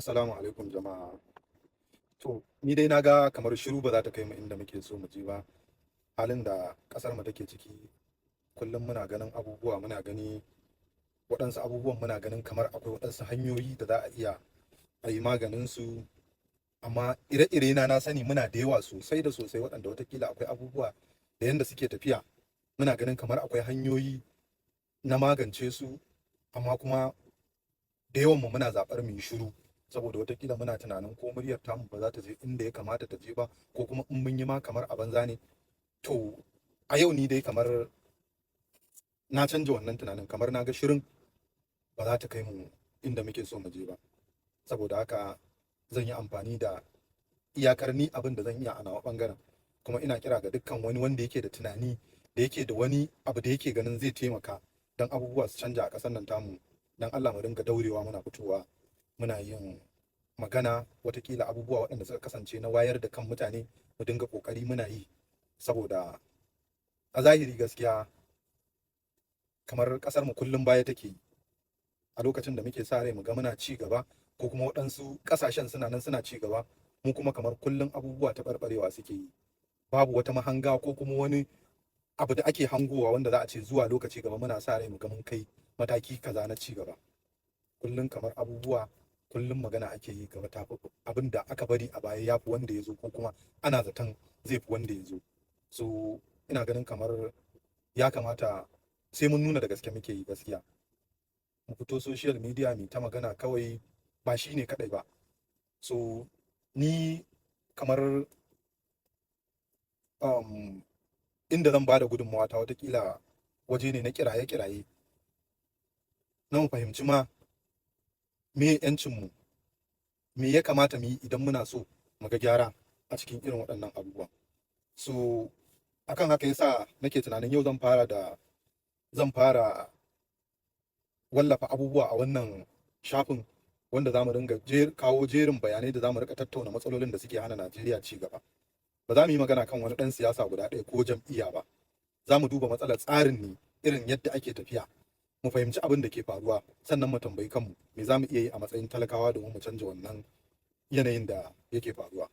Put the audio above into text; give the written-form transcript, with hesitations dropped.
Assalamu alaikum jama'a. To, ni dai na ga kamar shiru ba za ta kai mu inda muke so mu je ba. Halin da ƙasar mu take ciki, kullum muna ganin abubuwa, muna gani waɗansu abubuwan muna ganin kamar akwai waɗansu hanyoyi da za a iya a yi maganin su. Amma ire-ire na sani muna da yawa sosai da sosai waɗanda watakila akwai abubuwa da yanda suke tafiya. Muna ganin kamar akwai hanyoyi na magance su, amma kuma da yawan mu muna zaɓar mu yi shiru. Saboda watakila muna tunanin ko muryar tamu ba za ta je inda ya kamata ta je ba, ko kuma in mun yi ma kamar a banza ne. To, a yau ni dai kamar na canja wannan tunanin, kamar na ga shirin ba za ta kai mu inda muke so mu je ba. Saboda haka zan yi amfani da iyakar ni abin da zan iya a nawa ɓangaren. Kuma ina kira ga dukkan wani wanda yake da tunani, da yake da wani abu da yake ganin zai taimaka don abubuwa su canja a ƙasar nan tamu. Don Allah mu dinga daurewa muna fitowa muna yin magana, watakila abubuwa waɗanda suka kasance na wayar da kan mutane mu dinga ƙoƙari muna yi. Saboda a zahiri gaskiya kamar ƙasar mu kullum baya take yi. A lokacin da muke sa rai mu ga muna ci gaba, ko kuma waɗansu ƙasashen suna nan suna ci gaba, mu kuma kamar kullum abubuwa taɓarɓarewa suke yi. Babu wata mahanga ko kuma wani abu da ake hangowa wanda za a ce zuwa lokaci gaba muna sa rai mu ga mun kai mataki kaza na ci gaba. Kullum kamar abubuwa, kullum magana ake yi gaba tafi abin da aka bari a baya ya fi wanda ya zo, ko kuma ana zaton zai fi wanda ya zo. So ina ganin kamar ya kamata sai mun nuna da gaske muke yi gaskiya. Mu fito social media mu ta magana kawai ba shi ne kaɗai ba. So ni kamar inda zan ba da gudunmawa ta watakila waje ne na kiraye-kiraye, na mu fahimci ma me 'yancinmu, me ya kamata mu yi idan muna so mu ga gyara a cikin irin waɗannan abubuwan. So akan haka yasa nake tunanin yau zan fara wallafa abubuwa a wannan shafin, wanda za mu dinga kawo jerin bayanai da za mu rika tattauna matsalolin da suke hana Najeriya ci gaba. Ba za mu yi magana kan wani ɗan siyasa guda ɗaya ko jam'iyya ba. Za mu duba matsalar tsarin ne, irin yadda ake tafiya, mu fahimci abin da ke faruwa, sannan mu tambayi kanmu me za mu iya yi a matsayin talakawa domin mu canja wannan yanayin da yake faruwa.